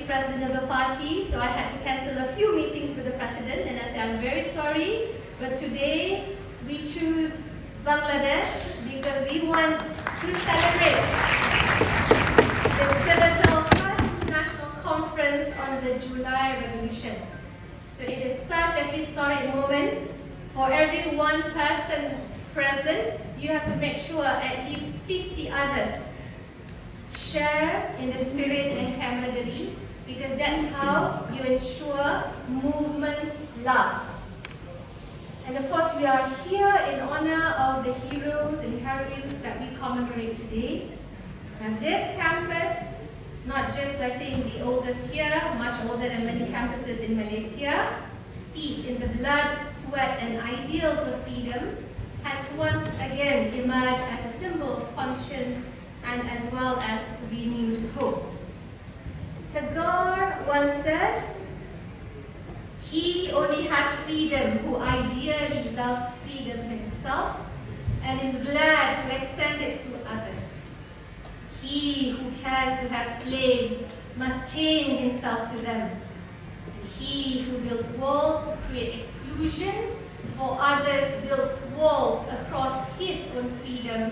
president of the party, so I had to cancel a few meetings with the president, and I said, I'm very sorry, but today we choose Bangladesh because we want to celebrate this pivotal first international conference on the July Revolution. So it is such a historic moment. For every one person present, you have to make sure at least 50 others share in the spirit and camaraderie, because that's how you ensure movements last. And of course, we are here in honor of the heroes and heroines that we commemorate today. And this campus, not just I think the oldest here, much older than many campuses in Malaysia, steeped in the blood, sweat and ideals of freedom, has once again emerged as a symbol of conscience and as well as renewed hope. Tagore once said, "He only has freedom who ideally loves freedom himself and is glad to extend it to others. He who cares to have slaves must chain himself to them. He who builds walls to create exclusion for others builds walls across his own freedom,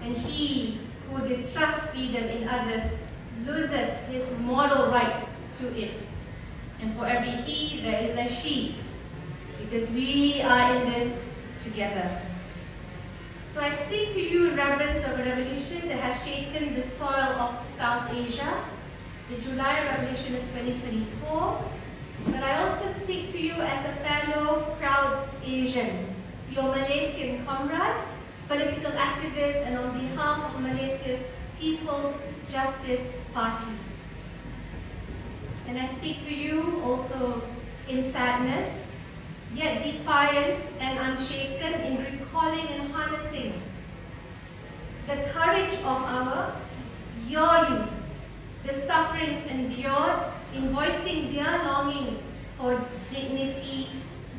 and he who distrusts freedom in others loses his moral right to it." And for every he, there is a she, because we are in this together. So I speak to you in reverence of a revolution that has shaken the soil of South Asia, the July Revolution of 2024. But I also speak to you as a fellow proud Asian, your Malaysian comrade, political activist, and on behalf of Malaysia's People's Justice Party. And I speak to you also in sadness, yet defiant and unshaken in recalling and harnessing the courage of your youth, the sufferings endured in voicing their longing for dignity,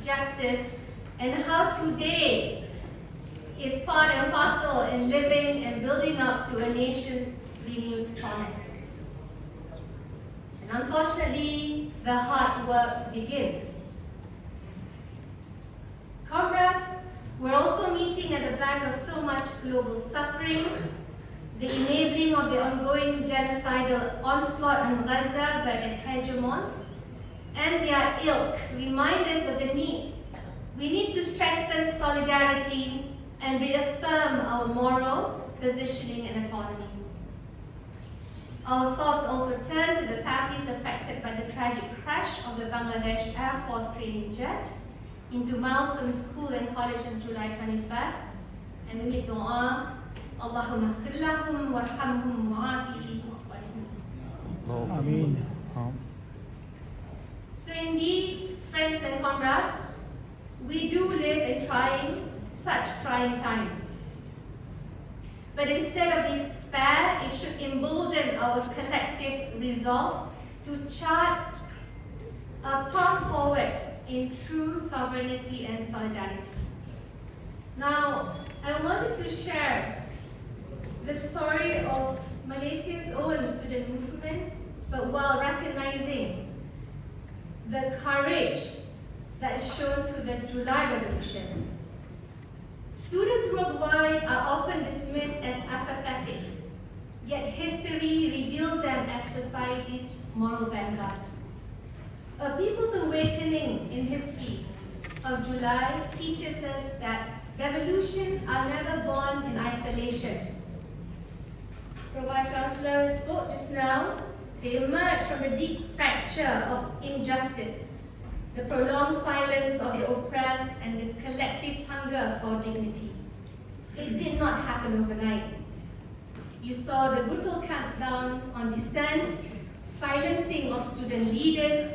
justice, and how today is part and parcel in living and building up to a nation's renewed promise. And unfortunately, the hard work begins. Comrades, we're also meeting at the back of so much global suffering, the enabling of the ongoing genocidal onslaught on Gaza by the hegemons, and their ilk remind us of the need. We need to strengthen solidarity and reaffirm our moral positioning and autonomy. Our thoughts also turn to the families affected by the tragic crash of the Bangladesh Air Force training jet into Milestone School and College on July 21st. And we make dua, Allahumma ighfir lahum warhamhum wa'afihim wa'afihim. Ameen. So indeed, friends and comrades, we do live in such trying times. But instead of despair, it should embolden our collective resolve to chart a path forward in true sovereignty and solidarity. Now, I wanted to share the story of Malaysia's own student movement, but while recognizing the courage that is shown to the July Revolution. Students worldwide are often dismissed as apathetic, yet history reveals them as society's moral vanguard. A people's awakening in history of July teaches us that revolutions are never born in isolation. Vice Chancellor spoke just now. They emerge from the deep fracture of injustice, the prolonged silence of the oppressed, and the collective hunger for dignity. It did not happen overnight. You saw the brutal crackdown on dissent, silencing of student leaders,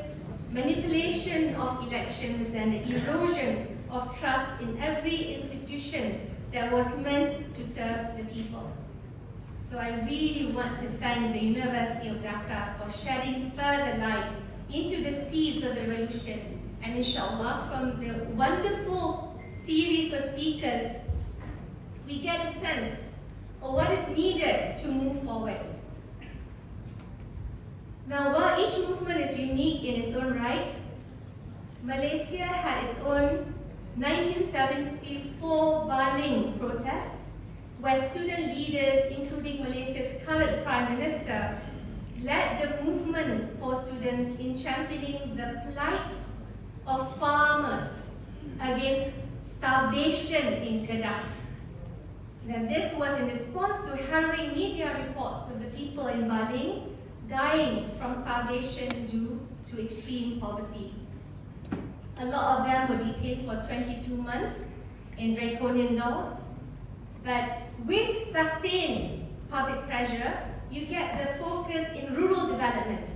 manipulation of elections, and the erosion of trust in every institution that was meant to serve the people. So I really want to thank the University of Dhaka for shedding further light into the seeds of the revolution. And inshallah, from the wonderful series of speakers, we get a sense of what is needed to move forward. Now, while each movement is unique in its own right, Malaysia had its own 1974 Baling protests, where student leaders, including Malaysia's current Prime Minister, led the movement for students in championing the plight of farmers against starvation in Gaza. Now, this was in response to harrowing media reports of the people in Baling dying from starvation due to extreme poverty. A lot of them were detained for 22 months in draconian laws, but with sustained public pressure, you get the focus in rural development.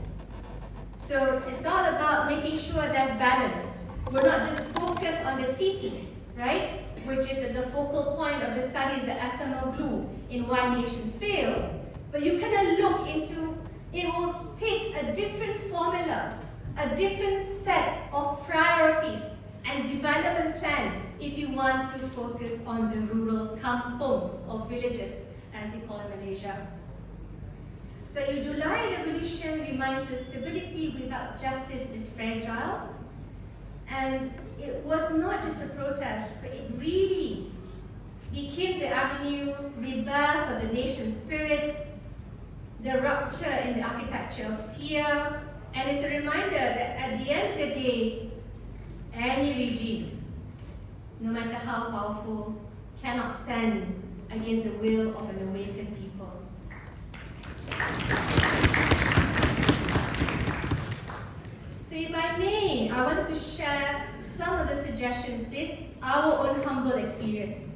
So it's all about making sure there's balance. We're not just focused on the cities, right? Which is the focal point of the studies that Asamoglu in why nations fail. But you kind of look into, it will take a different formula, a different set of priorities and development plan if you want to focus on the rural kampongs or villages, as they call in Malaysia. So your July Revolution reminds us stability without justice is fragile. And it was not just a protest, but it really became the avenue, rebirth of the nation's spirit, the rupture in the architecture of fear, and it's a reminder that at the end of the day, any regime, no matter how powerful, cannot stand against the will of an awakened people. So if I may, I wanted to share some of the suggestions based on our own humble experience.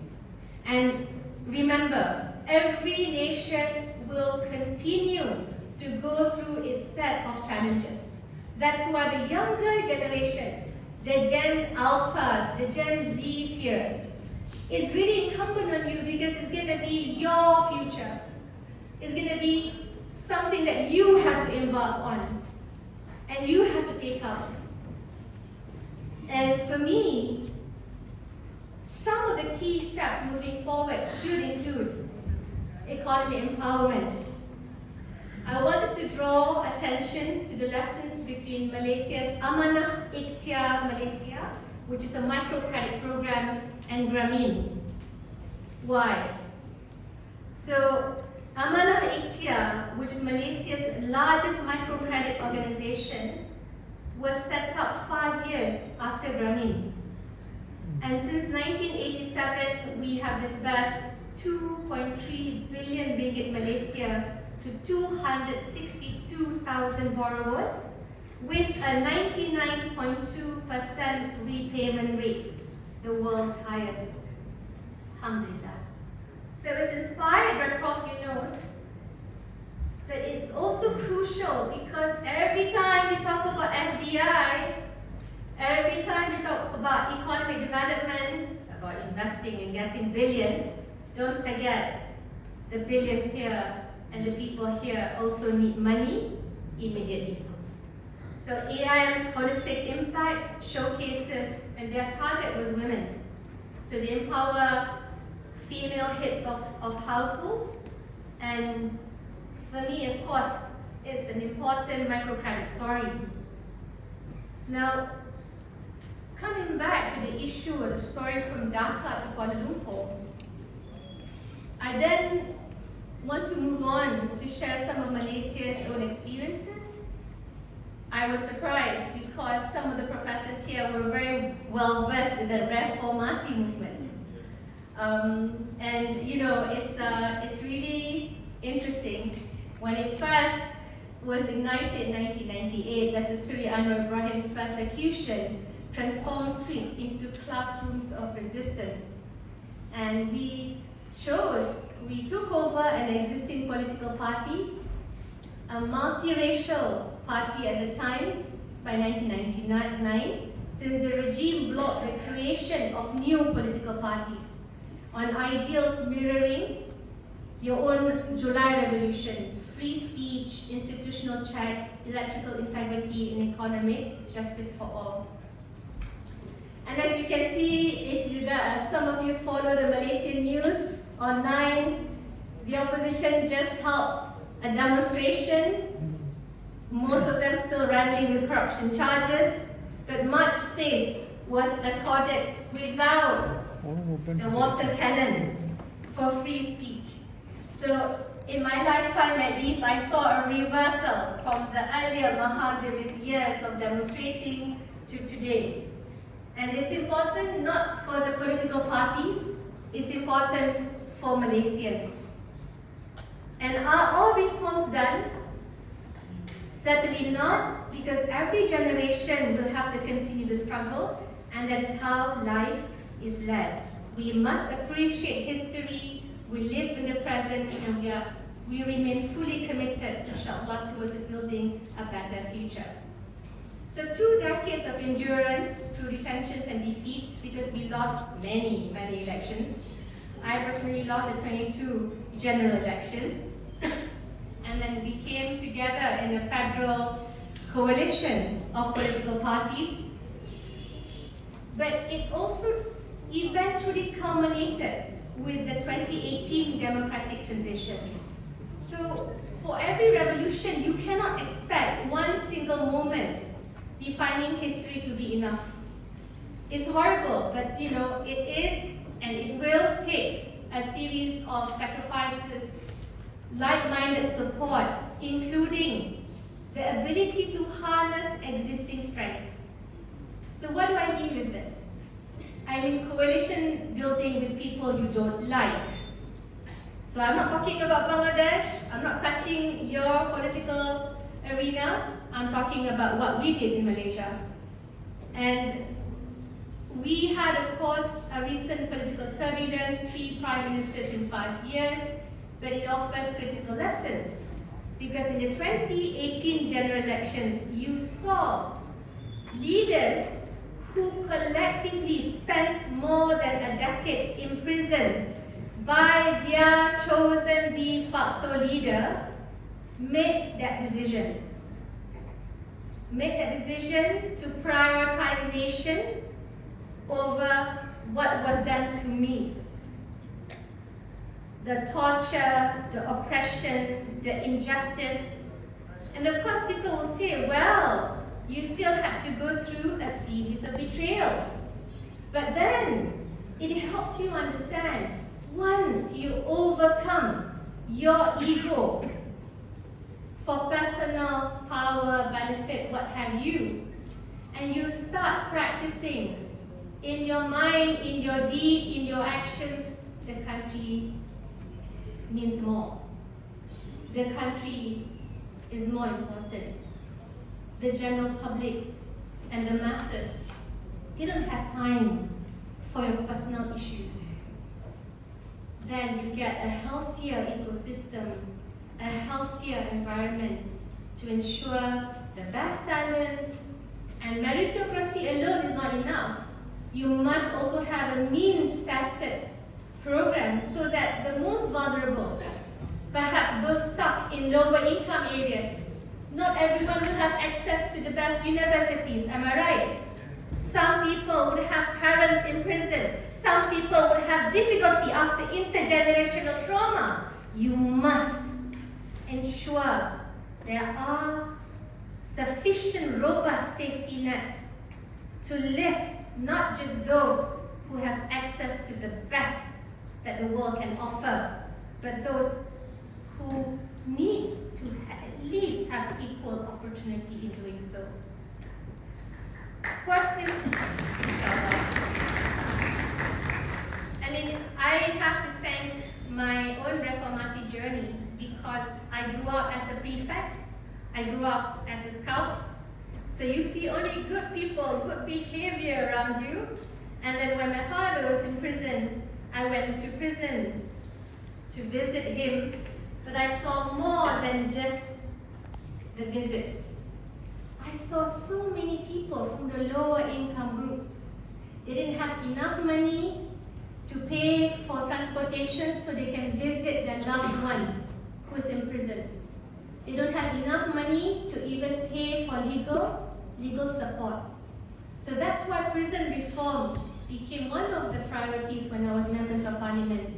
And remember, every nation will continue to go through its set of challenges. That's why the younger generation, the Gen Alphas, the Gen Zs here, it's really incumbent on you because it's going to be your future. It's going to be something that you have to embark on and you have to take up. And for me, some of the key steps moving forward should include economy empowerment. I wanted to draw attention to the lessons between Malaysia's Amanah Ikhtiar Malaysia, which is a microcredit program, and Grameen. Why? So, Amanah Ikhtiar, which is Malaysia's largest microcredit organization, was set up 5 years after Grameen. And since 1987, we have disbursed 2.3 billion ringgit Malaysia to 262,000 borrowers with a 99.2% repayment rate, the world's highest. Alhamdulillah. So it's inspired by Prof. Yunus, but it's also crucial because every time we talk about FDI, every time we talk about economic development, about investing and getting billions, don't forget the billions here and the people here also need money immediately. So AIM's holistic impact showcases, and their target was women. So they empower female heads of households, and for me, of course, it's an important microcredit story. Now, coming back to the issue or the story from Dhaka to Kuala Lumpur, I then want to move on to share some of Malaysia's own experiences. I was surprised because some of the professors here were very well versed in the Reformasi movement. And you know, it's really interesting. When it first was ignited in 1998, that the Surya Anwar Ibrahim's persecution transformed streets into classrooms of resistance. And we took over an existing political party, a multiracial party at the time, by 1999, since the regime blocked the creation of new political parties on ideals mirroring your own July Revolution, free speech, institutional checks, electoral integrity, and economic justice for all. And as you can see, if some of you follow the Malaysian news online, the opposition just held a demonstration most of them still wrangling with corruption charges, but much space was accorded without the water cannon for free speech. So in my lifetime at least, I saw a reversal from the earlier Mahathirist years of demonstrating to today. And it's important not for the political parties, it's important for Malaysians. And are all reforms done? Certainly not, because every generation will have to continue the struggle, and that is how life is led. We must appreciate history, we live in the present, and we remain fully committed, inshallah, towards building a better future. So 2 decades of endurance through detentions and defeats, because we lost many elections. I personally lost the 22 general elections. And then we came together in a federal coalition of political parties. But it also eventually culminated with the 2018 democratic transition. So for every revolution, you cannot expect one single moment defining history to be enough. It's horrible, but it is and it will take a series of sacrifices, like-minded support, including the ability to harness existing strengths. So what do I mean with this? I mean coalition building with people you don't like. So I'm not talking about Bangladesh, I'm not touching your political arena, I'm talking about what we did in Malaysia. And we had, of course, a recent political turbulence, 3 prime ministers in 5 years, but it offers critical lessons. Because in the 2018 general elections, you saw leaders who collectively spent more than a decade imprisoned by their chosen de facto leader make that decision. Make that decision to prioritize nation over what was done to me. The torture, the oppression, the injustice. And of course people will say, well, you still had to go through a series of betrayals. But then, it helps you understand, once you overcome your ego for personal power, benefit, what have you, and you start practicing in your mind, in your deed, in your actions, the country means more. The country is more important. The general public and the masses, they don't have time for your personal issues. Then you get a healthier ecosystem, a healthier environment to ensure the best talents. And meritocracy alone is not enough. You must also have a means-tested program so that the most vulnerable, perhaps those stuck in lower income areas, not everyone will have access to the best universities, am I right? Some people would have parents in prison. Some people would have difficulty after intergenerational trauma. You must ensure there are sufficient robust safety nets to lift not just those who have access to the best that the world can offer, but those who need to at least have equal opportunity in doing so. Questions? Inshallah. I mean, I have to thank my own Reformasi journey because I grew up as a prefect, I grew up as a scout. So you see only good people, good behavior around you. And then when my father was in prison, I went to prison to visit him, but I saw more than just the visits. I saw so many people from the lower income group. They didn't have enough money to pay for transportation so they can visit their loved one who is in prison. They don't have enough money to even pay for legal support. So that's why prison reform became one of the priorities when I was members of parliament.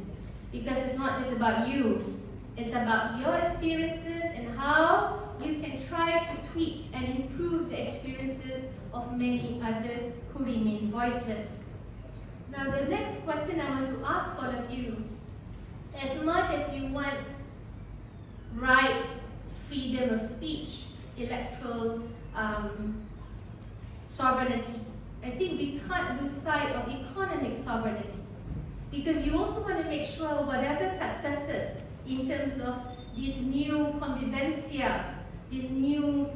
Because it's not just about you, it's about your experiences and how you can try to tweak and improve the experiences of many others who remain voiceless. Now, the next question I want to ask all of you, as much as you want rights, freedom of speech, electoral sovereignty, I think we can't lose sight of economic sovereignty, because you also want to make sure whatever successes in terms of this new convivencia, this new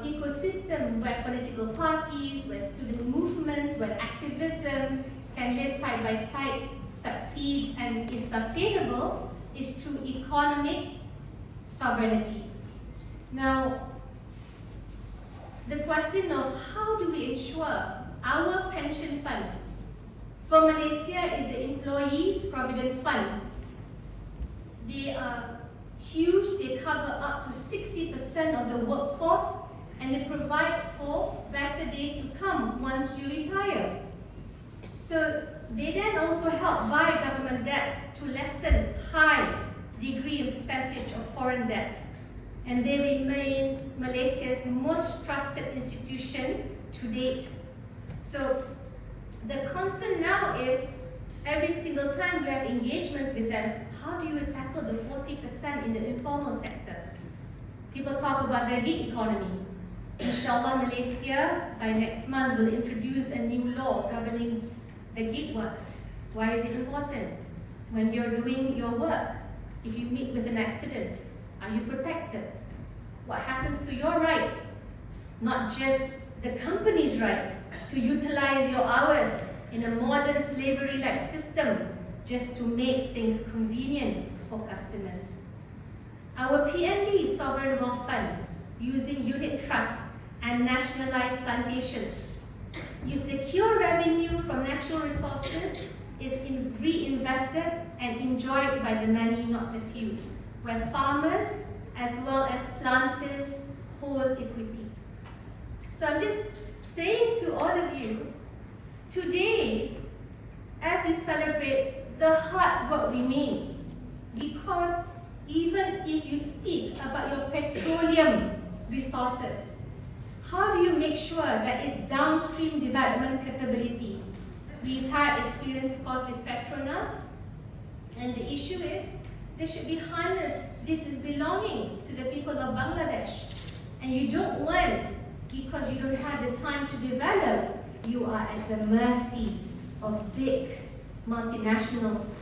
ecosystem where political parties, where student movements, where activism can live side by side, succeed, and is sustainable, is through economic sovereignty. Now, the question of how do we ensure our pension fund for Malaysia is the Employees Provident Fund. They are huge, they cover up to 60% of the workforce, and they provide for better days to come once you retire. So they then also help buy government debt to lessen high degree of percentage of foreign debt. And they remain Malaysia's most trusted institution to date. So the concern now is, every single time we have engagements with them, how do you tackle the 40% in the informal sector? People talk about the gig economy. Inshallah, Malaysia by next month will introduce a new law governing the gig workers. Why is it important? When you're doing your work, if you meet with an accident, are you protected? What happens to your right? Not just the company's right to utilize your hours in a modern slavery-like system just to make things convenient for customers. Our PNB Sovereign Wealth Fund, using unit trust and nationalized plantations, you secure revenue from natural resources is reinvested and enjoyed by the many, not the few, where farmers as well as planters hold equity. So I'm just saying to all of you, today, as you celebrate, the hard work remains, because even if you speak about your petroleum resources, how do you make sure that it's downstream development capability? We've had experience, of course, with Petronas, and the issue is they should be harnessed. This is belonging to the people of Bangladesh, and you don't want, because you don't have the time to develop, you are at the mercy of big multinationals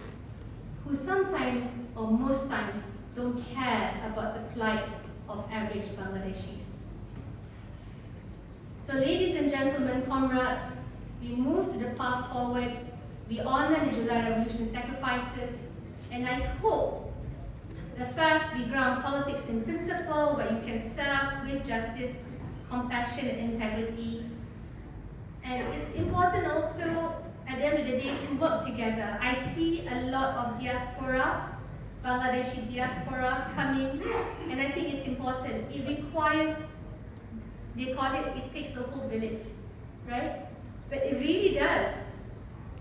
who sometimes, or most times, don't care about the plight of average Bangladeshis. So ladies and gentlemen, comrades, we move to the path forward. We honor the July Revolution sacrifices, and I hope that first we ground politics in principle, where you can serve with justice, compassion, and integrity. And it's important also, at the end of the day, to work together. I see a lot of diaspora, Bangladeshi diaspora coming, and I think it's important. It requires, they call it, it takes a whole village, right? But it really does.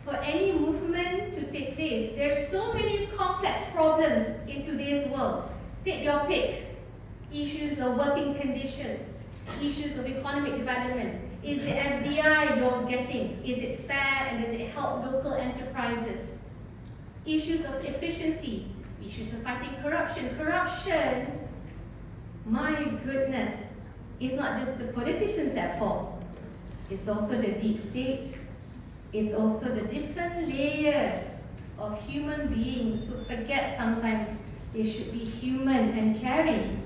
For any movement to take place, there's so many complex problems in today's world. Take your pick. Issues of working conditions, issues of economic development. Is the FDI you're getting, is it fair, and does it help local enterprises? Issues of efficiency, issues of fighting corruption. Corruption, my goodness, is not just the politicians at fault. It's also the deep state. It's also the different layers of human beings who forget sometimes they should be human and caring,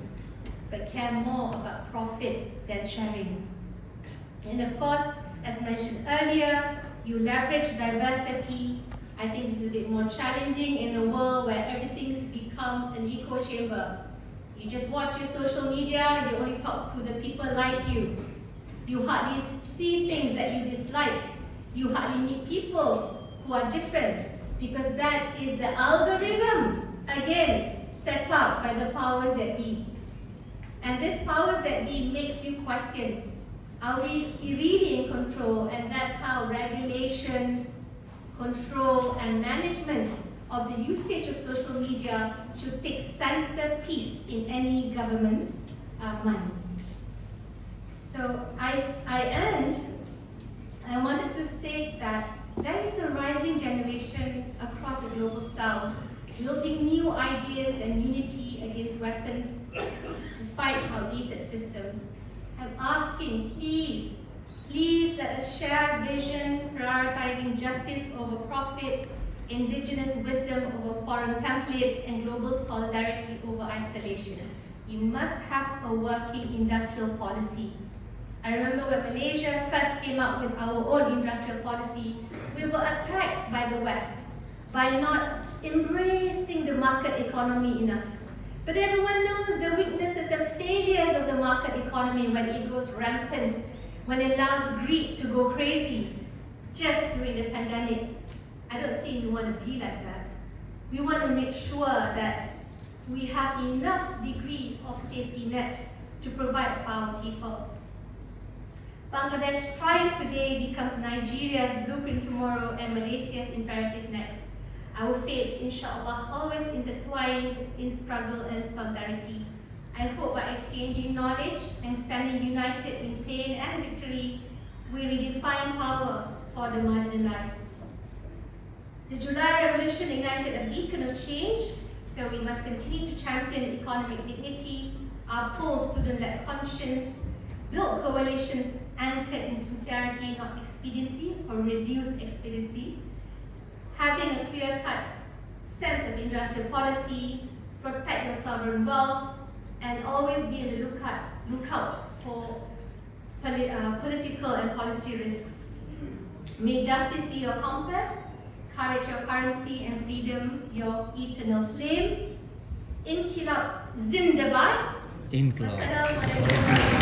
but care more about profit than sharing. And of course, as mentioned earlier, you leverage diversity. I think this is a bit more challenging in a world where everything's become an echo chamber. You just watch your social media, you only talk to the people like you. You hardly see things that you dislike. You hardly meet people who are different, because that is the algorithm, again, set up by the powers that be. And this powers that be makes you question, are we really in control? And that's how regulations, control, and management of the usage of social media should take centerpiece in any government's minds. So I wanted to state that there is a rising generation across the global south building new ideas and unity against weapons to fight outdated systems. I'm asking, please let us share vision, prioritizing justice over profit, indigenous wisdom over foreign templates, and global solidarity over isolation. You must have a working industrial policy. I remember when Malaysia first came out with our own industrial policy, we were attacked by the West by not embracing the market economy enough. But everyone knows the weaknesses and failures of the market economy when it goes rampant, when it allows greed to go crazy, just during the pandemic. I don't think we want to be like that. We want to make sure that we have enough degree of safety nets to provide for our people. Bangladesh trying today becomes Nigeria's blueprint tomorrow and Malaysia's imperative next. Our fates, inshallah, always intertwined in struggle and solidarity. I hope by exchanging knowledge and standing united in pain and victory, we redefine power for the marginalized. The July Revolution ignited a beacon of change, so we must continue to champion economic dignity, uphold student-led conscience, build coalitions anchored in sincerity, not expediency or reduced expediency, having a clear-cut sense of industrial policy, protect your sovereign wealth, and always be on the lookout for political and policy risks. May justice be your compass, courage your currency, and freedom your eternal flame. Inkilab Zindabad. Inkilab. Wassalamualaikum.